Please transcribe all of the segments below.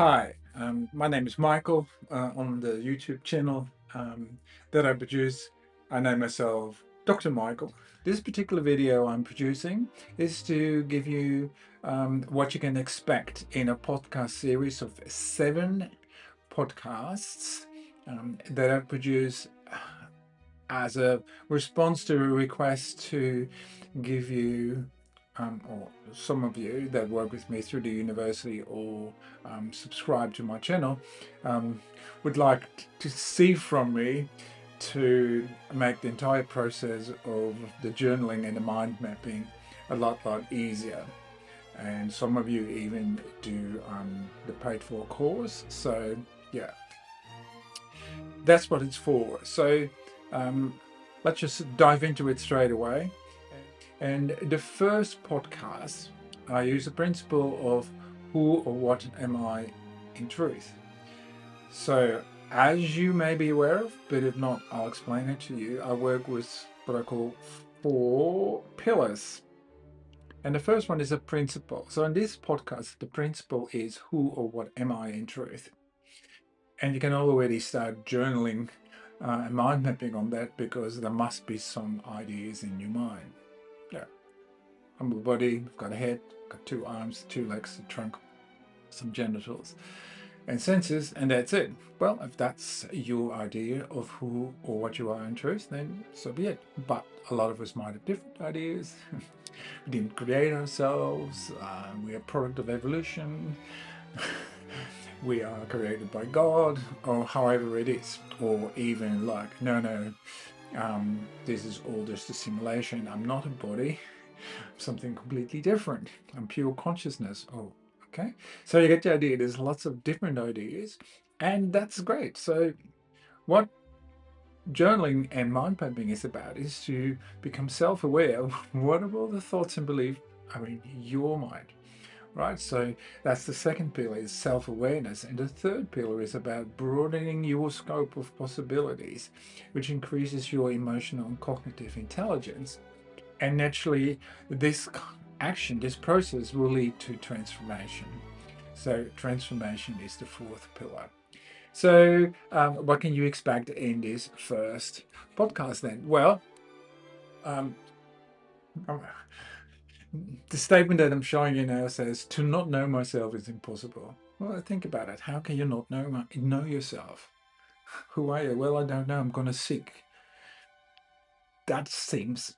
Hi, my name is Michael. On the YouTube channel that I produce, I name myself Dr. Michael. This particular video I'm producing is to give you what you can expect in a podcast series of 7 podcasts that I produce as a response to a request to give you, or some of you that work with me through the university or subscribe to my channel, um, would like to see from me to make the entire process of the journaling and the mind mapping a lot easier. And some of you even do the paid for course. So yeah, that's what it's for. So um, let's just dive into it straight away. And the first podcast, I use the principle of who or what am I in truth. So, as you may be aware of, but if not, I'll explain it to you. I work with what I call 4 pillars. And the first one is a principle. So, in this podcast, the principle is who or what am I in truth? And you can already start journaling and mind mapping on that because there must be some ideas in your mind. Yeah. I'm a body, I've got a head, got 2 arms, 2 legs, a trunk, some genitals, and senses, and that's it. Well, if that's your idea of who or what you are in truth, then so be it. But a lot of us might have different ideas. We didn't create ourselves. We are a product of evolution. We are created by God, or however it is. Or even like, no, this is all just a simulation. I'm not a body. Something completely different. I'm pure consciousness. Oh, okay. So you get the idea. There's lots of different ideas, and that's great. So what journaling and mind mapping is about is to become self-aware of what are all the thoughts and beliefs are in your mind, right? So that's the second pillar, is self-awareness, and the third pillar is about broadening your scope of possibilities, which increases your emotional and cognitive intelligence. And naturally, this action, this process will lead to transformation. So transformation is the fourth pillar. So what can you expect in this first podcast then? Well, um, the statement that I'm showing you now says, to not know myself is impossible. Well, think about it. How can you not know yourself? Who are you? Well, I don't know. I'm going to seek. That seems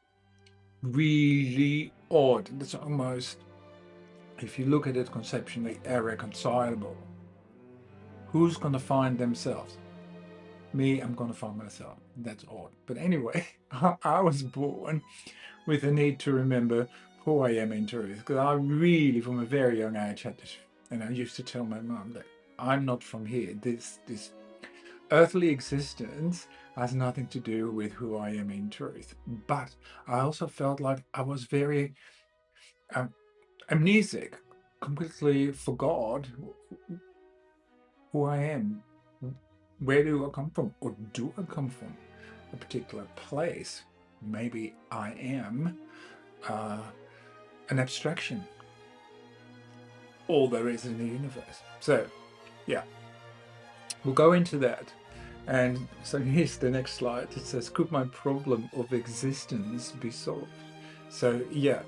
really odd. That's almost, if you look at it conceptually, irreconcilable. Who's going to find themselves? Me, I'm going to find myself. That's odd. But anyway, I was born with a need to remember who I am in truth. Because I really, from a very young age, had this. And I used to tell my mum that I'm not from here. This earthly existence has nothing to do with who I am in truth. But I also felt like I was very amnesic, completely forgot who I am. Where do I come from? Or do I come from a particular place? Maybe I am an abstraction. All there is in the universe. So, yeah, we'll go into that. And so here's the next slide. It says, could my problem of existence be solved? So, yeah,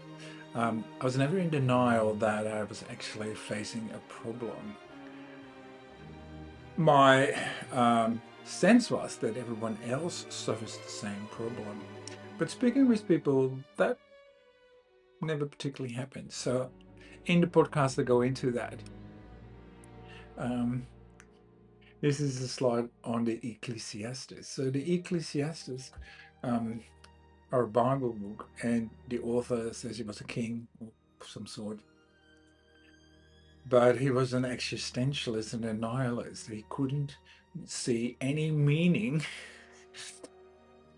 I was never in denial that I was actually facing a problem. My sense was that everyone else suffers the same problem. But speaking with people, that never particularly happened. So in the podcast, I go into that. This is a slide on the Ecclesiastes. So the Ecclesiastes are a Bible book, and the author says he was a king of some sort. But he was an existentialist and a nihilist. He couldn't see any meaning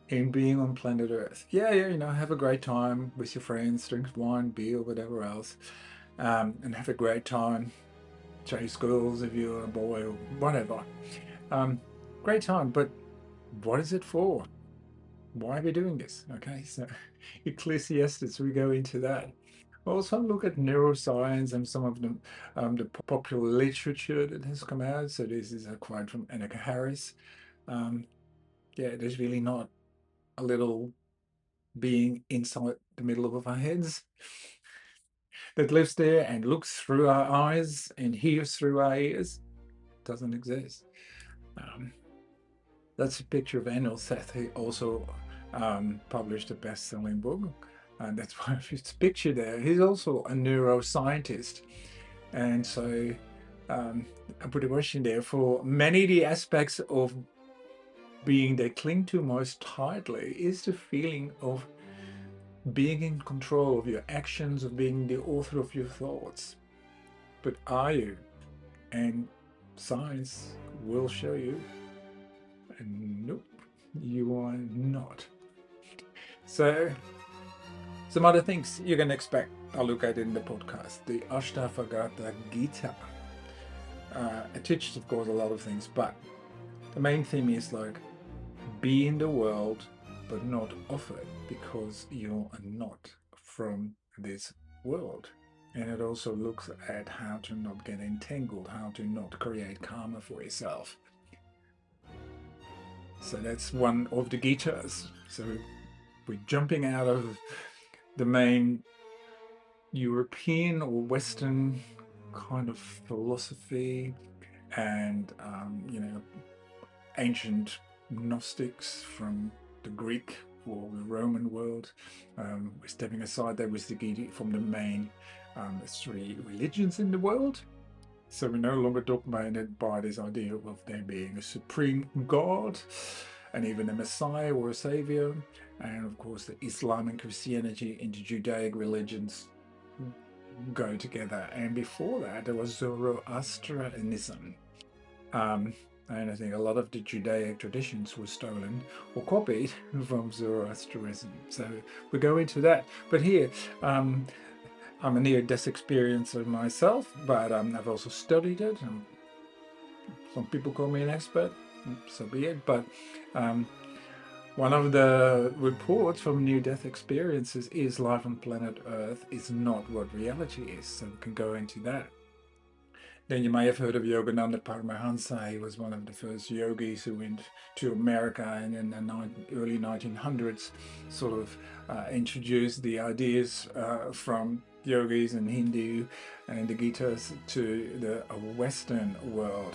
in being on planet Earth. Yeah, have a great time with your friends, drink wine, beer, whatever else, and have a great time. Chase girls if you're a boy or whatever. Great time, but what is it for? Why are we doing this? Okay, so Ecclesiastes, we go into that. Also look at neuroscience and some of the popular literature that has come out. So this is a quote from Annika Harris. Um, yeah, there's really not a little being inside the middle of our heads that lives there and looks through our eyes and hears through our ears. Doesn't exist. Um, that's a picture of Anil Seth. He also published a best-selling book, and that's why his picture there. He's also a neuroscientist, and so I put a question there for many of the aspects of being they cling to most tightly is the feeling of being in control of your actions, of being the author of your thoughts. But are you? And science will show you, nope, you are not. So, some other things you can expect, I'll look at in the podcast. The Ashtavagata Gita. It teaches, of course, a lot of things, but the main theme is like, be in the world, but not of it, because you are not from this world. And it also looks at how to not get entangled, how to not create karma for yourself. So that's one of the Gitas. So we're jumping out of the main European or Western kind of philosophy and, ancient Gnostics from the Greek or the Roman world. We're stepping aside there with the Gita from the main three religions in the world. So we're no longer dominated by this idea of there being a supreme God and even a Messiah or a Savior. And of course, the Islam and Christianity and the Judaic religions go together. And before that, there was Zoroastrianism. And I think a lot of the Judaic traditions were stolen or copied from Zoroastrianism. So we go into that. But here, I'm a near-death experiencer myself, but I've also studied it. Some people call me an expert, so be it. But one of the reports from near-death experiences is life on planet Earth is not what reality is. So we can go into that. Then you may have heard of Yogananda Paramahansa. He was one of the first yogis who went to America and in the early 1900s sort of introduced the ideas from yogis and Hindu and the Gitas to the Western world.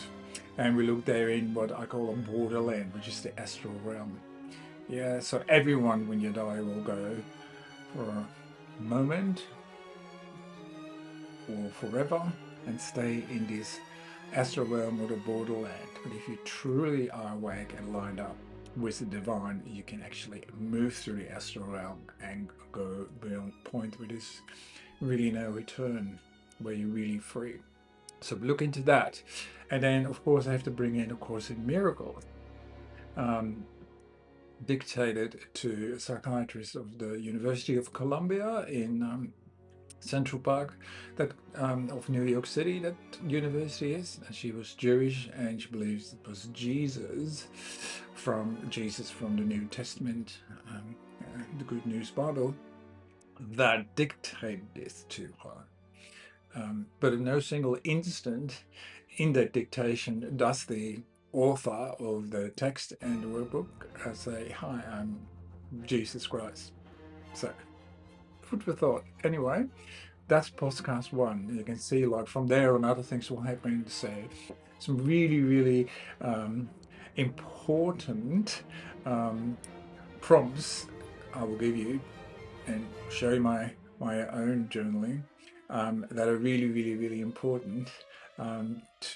And we look there in what I call a borderland, which is the astral realm. Yeah, so everyone when you die will go for a moment or forever and stay in this astral realm or the borderland. But if you truly are awake and lined up with the divine, you can actually move through the astral realm and go beyond the point where there's really no return, where you're really free. So look into that. And then, of course, I have to bring in A Course in Miracles, dictated to a psychiatrist of the University of Columbia in Central Park, that of New York City, that university is. And she was Jewish, and she believes it was Jesus from the New Testament, the Good News Bible, that dictated this to her. But in no single instant in that dictation does the author of the text and the workbook say, "Hi, I'm Jesus Christ." So, food for thought. Anyway, that's podcast one. You can see, like, from there on, other things will happen. So, some really, really important prompts I will give you and show you my own journaling that are really, really, really important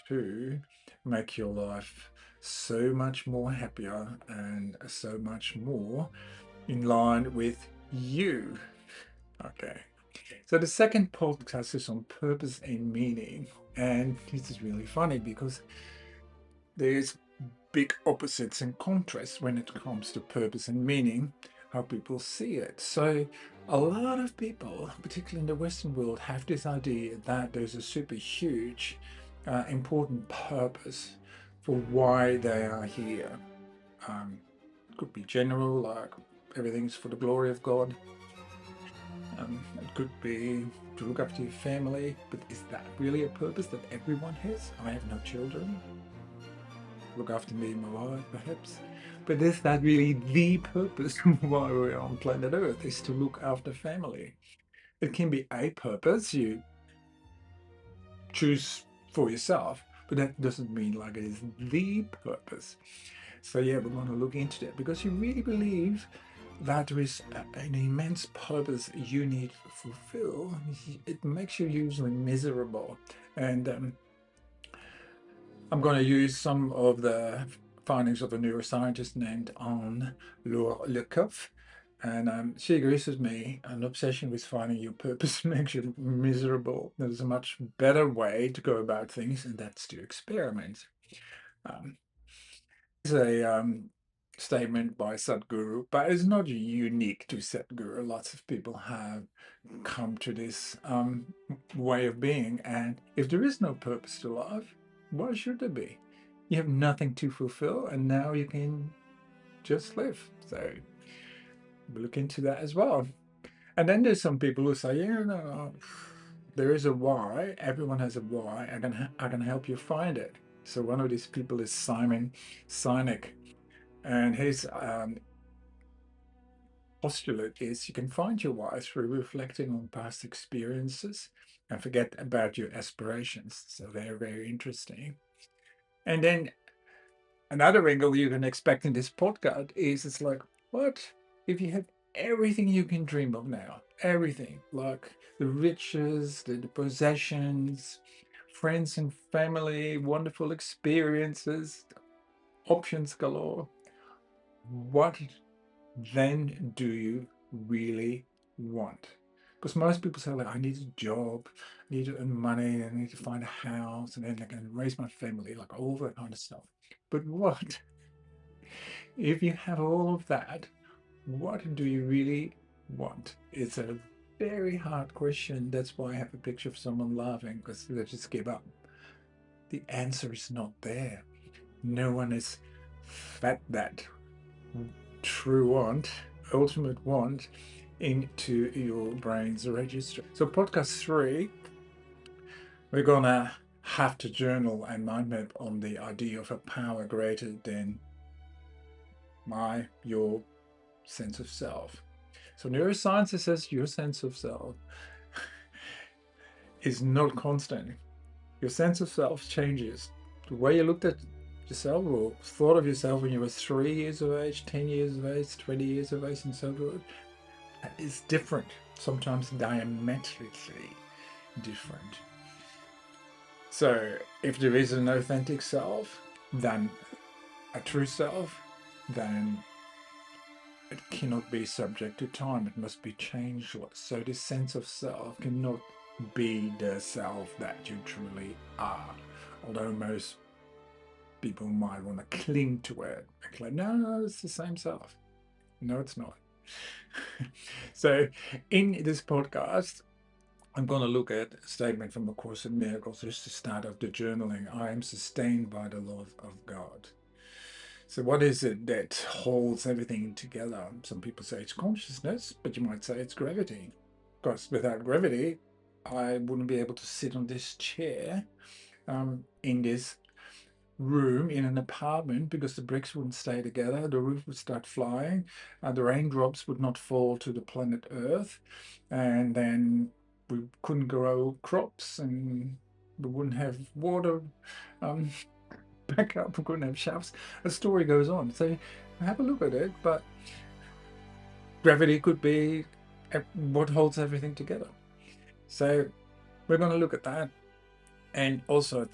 to make your life so much more happier and so much more in line with you. Okay. So the second podcast is on purpose and meaning. And this is really funny because there's big opposites and contrasts when it comes to purpose and meaning, how people see it. So a lot of people, particularly in the Western world, have this idea that there's a super huge, important purpose for why they are here. It could be general, like everything's for the glory of God. It could be to look after your family, but is that really a purpose that everyone has? I have no children. Look after me and my wife, perhaps. But is that really the purpose why we're on planet Earth, is to look after family? It can be a purpose you choose for yourself, but that doesn't mean like it is the purpose. So yeah, we're going to look into that because you really believe that there is an immense purpose you need to fulfill. It makes you usually miserable. And I'm going to use some of the findings of a neuroscientist named Anne Lecoq. And she agrees with me. An obsession with finding your purpose makes you miserable. There's a much better way to go about things, and that's to experiment. Um, it's a statement by Sadhguru, but it's not unique to Sadhguru. Lots of people have come to this way of being. And if there is no purpose to life, why should there be? You have nothing to fulfill, and now you can just live. So we'll look into that as well. And then there's some people who say, yeah, no, there is a why. Everyone has a why. I can help you find it. So one of these people is Simon Sinek, and his postulate is you can find your why through reflecting on past experiences and forget about your aspirations. So they're very interesting. And then another angle you can expect in this podcast is it's like, what if you have everything you can dream of now? Everything, like the riches, the possessions, friends and family, wonderful experiences, options galore. What then do you really want? Because most people say, like, I need a job, I need to earn money, I need to find a house, and then I can raise my family, like all that kind of stuff. But what if you have all of that? What do you really want? It's a very hard question. That's why I have a picture of someone laughing, because they just give up. The answer is not there. No one has fed that true want, ultimate want, into your brain's register. So podcast 3, we're gonna have to journal and mind map on the idea of a power greater than your sense of self. So neuroscience says your sense of self is not constant. Your sense of self changes. The way you looked at yourself or thought of yourself when you were 3 years of age, 10 years of age, 20 years of age, and so forth is different, sometimes diametrically different. So if there is an authentic self, then a true self, then it cannot be subject to time. It must be changeless. So this sense of self cannot be the self that you truly are. Although most people might want to cling to it and claim, no, it's the same self. No, it's not. So in this podcast, I'm going to look at a statement from A Course in Miracles, just to start off the journaling. I am sustained by the love of God. So what is it that holds everything together? Some people say it's consciousness, but you might say it's gravity. Because without gravity, I wouldn't be able to sit on this chair in this room in an apartment, because the bricks wouldn't stay together, the roof would start flying, the raindrops would not fall to the planet Earth, and then we couldn't grow crops, and we wouldn't have water back up, we couldn't have shafts. The story goes on. So have a look at it, but gravity could be what holds everything together. So we're going to look at that. And also,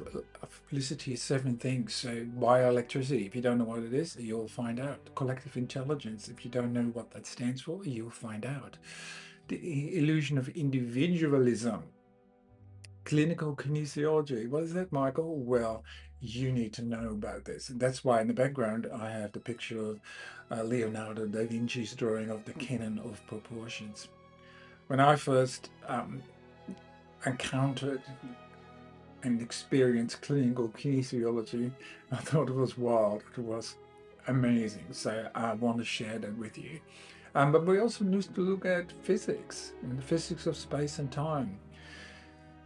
Felicity is 7 things. So bioelectricity, if you don't know what it is, you'll find out. Collective intelligence, if you don't know what that stands for, you'll find out. The illusion of individualism. Clinical kinesiology. What is that, Michael? Well, you need to know about this. And that's why in the background I have the picture of Leonardo da Vinci's drawing of the canon of proportions. When I first encountered and experienced clinical kinesiology, I thought it was wild. It was amazing. So I want to share that with you. But we also need to look at physics and the physics of space and time.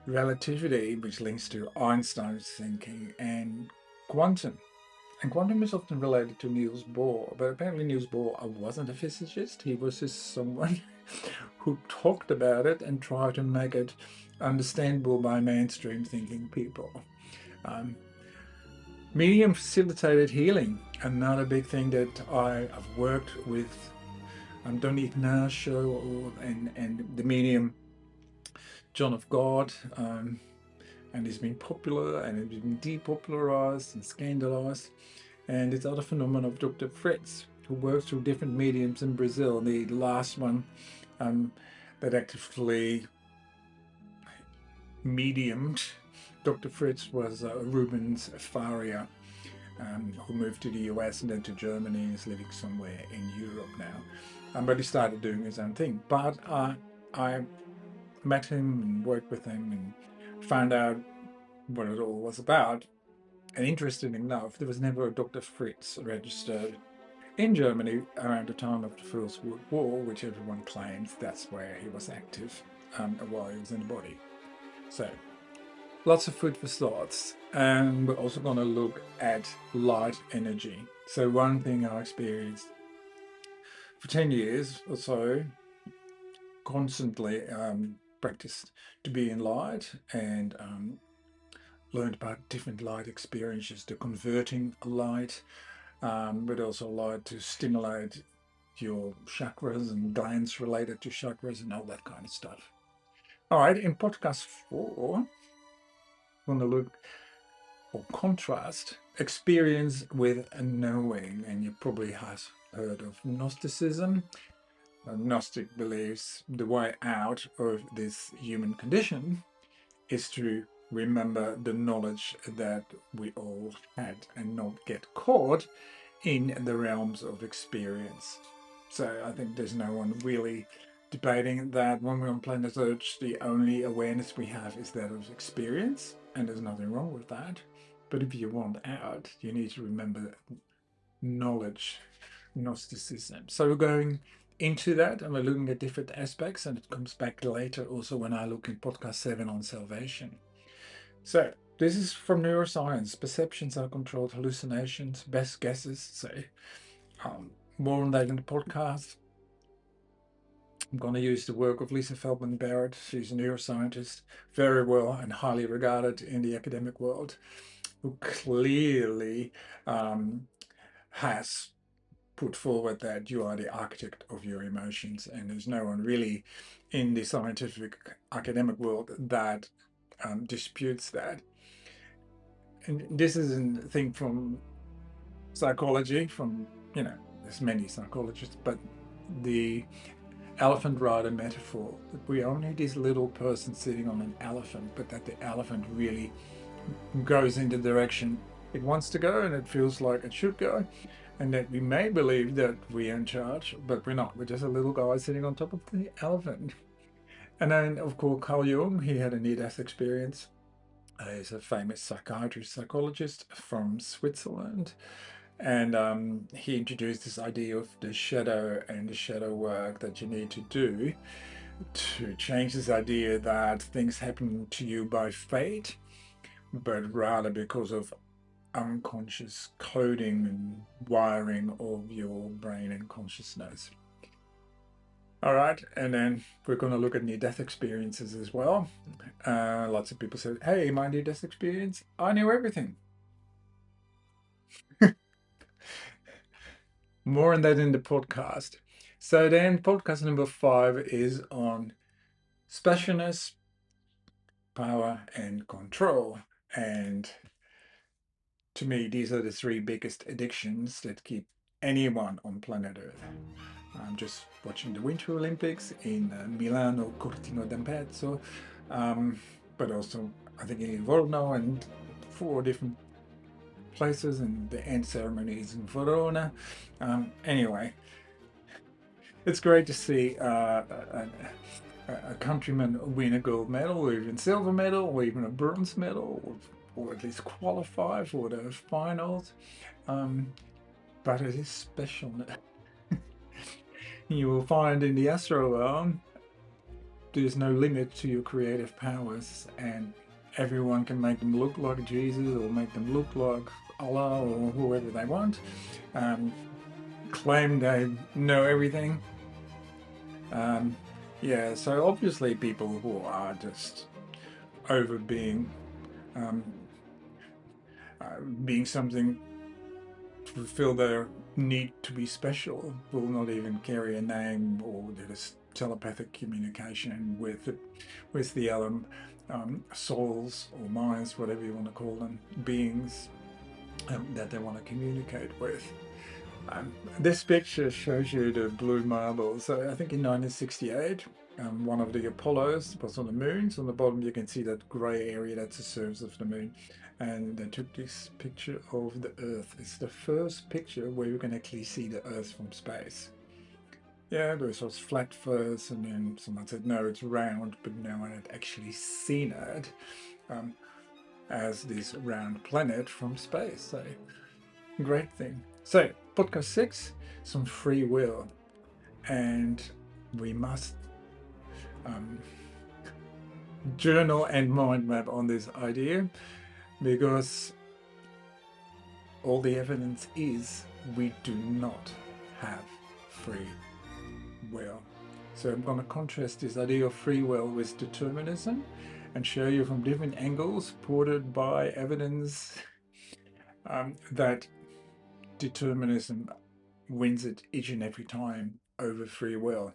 relativity, which links to Einstein's thinking, and quantum. And quantum is often related to Niels Bohr, but apparently Niels Bohr wasn't a physicist. He was just someone who talked about it and tried to make it understandable by mainstream thinking people. Um, Medium facilitated healing, another big thing that I've worked with Don't Ignaz show and the medium John of God, and it's been popular and it's been depopularized and scandalized. And this other phenomenon of Dr. Fritz, who works through different mediums in Brazil. The last one that actively mediumed Dr. Fritz was Rubens Faria, who moved to the US and then to Germany and is living somewhere in Europe now. But he started doing his own thing. But I met him and worked with him and found out what it all was about. And interestingly enough, there was never a Dr. Fritz registered in Germany around the time of the First World War, which everyone claims that's where he was active while he was in the body. So lots of food for thoughts. And we're also going to look at light energy. So one thing I experienced for 10 years or so, constantly practiced to be in light and learned about different light experiences, the converting light, but also light to stimulate your chakras and glands related to chakras and all that kind of stuff. All right, in podcast 4, we're going to look or contrast experience with a knowing, and you probably have heard of Gnosticism. Gnostic believes the way out of this human condition is to remember the knowledge that we all had and not get caught in the realms of experience. So I think there's no one really debating that when we're on planet Earth, the only awareness we have is that of experience, and there's nothing wrong with that. But if you want out, you need to remember knowledge, Gnosticism. So we're going into that and we're looking at different aspects, and it comes back later also when I look in podcast 7 on salvation. So this is from neuroscience. Perceptions are controlled, hallucinations, best guesses. So more on that in the podcast. I'm going to use the work of Lisa Feldman Barrett. She's a neuroscientist, very well and highly regarded in the academic world, who clearly has put forward that you are the architect of your emotions, and there's no one really in the scientific academic world that disputes that. And this is a thing from psychology, from, there's many psychologists, but the elephant rider metaphor, that we are only this little person sitting on an elephant, but that the elephant really goes in the direction it wants to go and it feels like it should go, and that we may believe that we're in charge, but we're not. We're just a little guy sitting on top of the elephant. And then, of course, Carl Jung, he had a near-death experience. He's a famous psychiatrist, psychologist from Switzerland. And he introduced this idea of the shadow and the shadow work that you need to do to change this idea that things happen to you by fate, but rather because of unconscious coding and wiring of your brain and consciousness. All right, and then we're going to look at near-death experiences as well. Lots of people say, hey, my near-death experience, I knew everything. More on that in the podcast. So then podcast number 5 is on specialness, power, and control. And to me, these are the 3 biggest addictions that keep anyone on planet Earth. I'm just watching the Winter Olympics in Milano Cortino d'Ampezzo, but also I think in Livorno and 4 different places, and the end ceremony is in Verona. Anyway, it's great to see a countryman win a gold medal, or even silver medal, or even a bronze medal, or at least qualify for the finals. But it is special. You will find in the Astro realm there's no limit to your creative powers, and everyone can make them look like Jesus or make them look like Allah or whoever they want, claim they know everything. Yeah, so obviously people who are just over um, being something to fulfill their need to be special will not even carry a name, or there's telepathic communication with the other souls or minds, whatever you want to call them, beings that they want to communicate with. This picture shows you the blue marble. So I think in 1968, one of the Apollos was on the moon. So on the bottom you can see that grey area, that's the surface of the moon. And they took this picture of the Earth. It's the first picture where you can actually see the Earth from space. Yeah, this was flat first, and then someone said, no, it's round, but no one had actually seen it as this round planet from space. So, great thing. So, podcast 6, some free will. And we must journal and mind map on this idea, because all the evidence is we do not have free will. So I'm going to contrast this idea of free will with determinism and show you from different angles, supported by evidence, that determinism wins it each and every time over free will,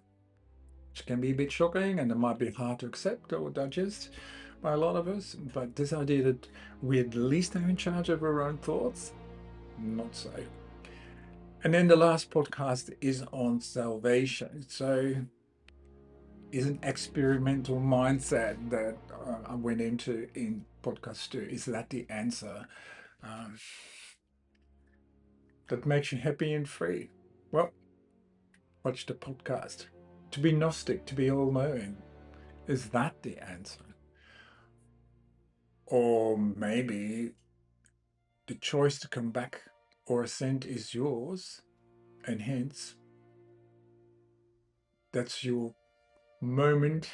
which can be a bit shocking and it might be hard to accept or digest by a lot of us. But this idea that we at least are in charge of our own thoughts, not so. And then the last podcast is on salvation. So is an experimental mindset that I went into in podcast 2. Is that the answer that makes you happy and free? Well, watch the podcast. To be Gnostic, to be all-knowing, is that the answer? Or maybe the choice to come back or ascend is yours, and hence that's your moment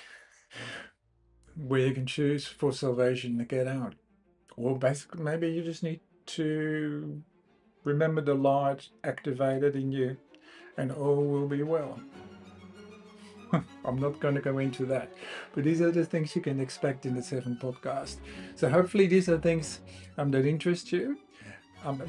where you can choose for salvation to get out. Or basically, maybe you just need to remember the light activated in you and all will be well. I'm not going to go into that, but these are the things you can expect in the 7th podcast. So hopefully these are things that interest you.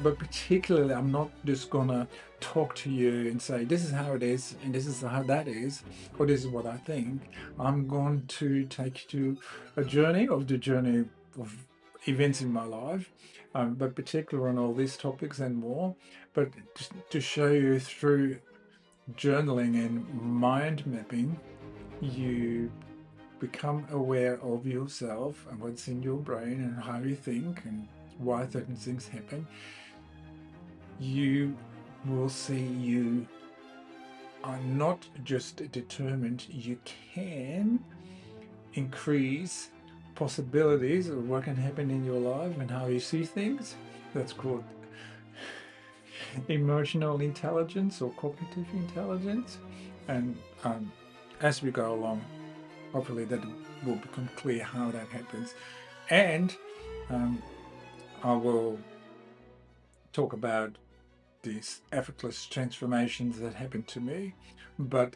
But particularly, I'm not just gonna talk to you and say, this is how it is, and this is how that is, or this is what I think. I'm going to take you to a journey of events in my life, but particularly on all these topics and more, but just to show you through journaling and mind mapping, you become aware of yourself and what's in your brain and how you think and why certain things happen. You will see you are not just determined, you can increase possibilities of what can happen in your life and how you see things. That's called emotional intelligence or cognitive intelligence. And as we go along, hopefully that will become clear how that happens. And I will talk about these effortless transformations that happened to me, but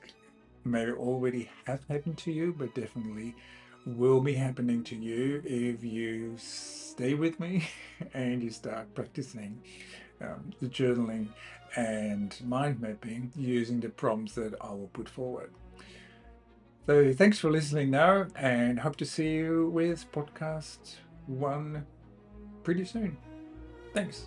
maybe already have happened to you, but definitely will be happening to you if you stay with me and you start practicing the journaling and mind mapping using the prompts that I will put forward. So thanks for listening now, and hope to see you with podcast 1 pretty soon. Thanks.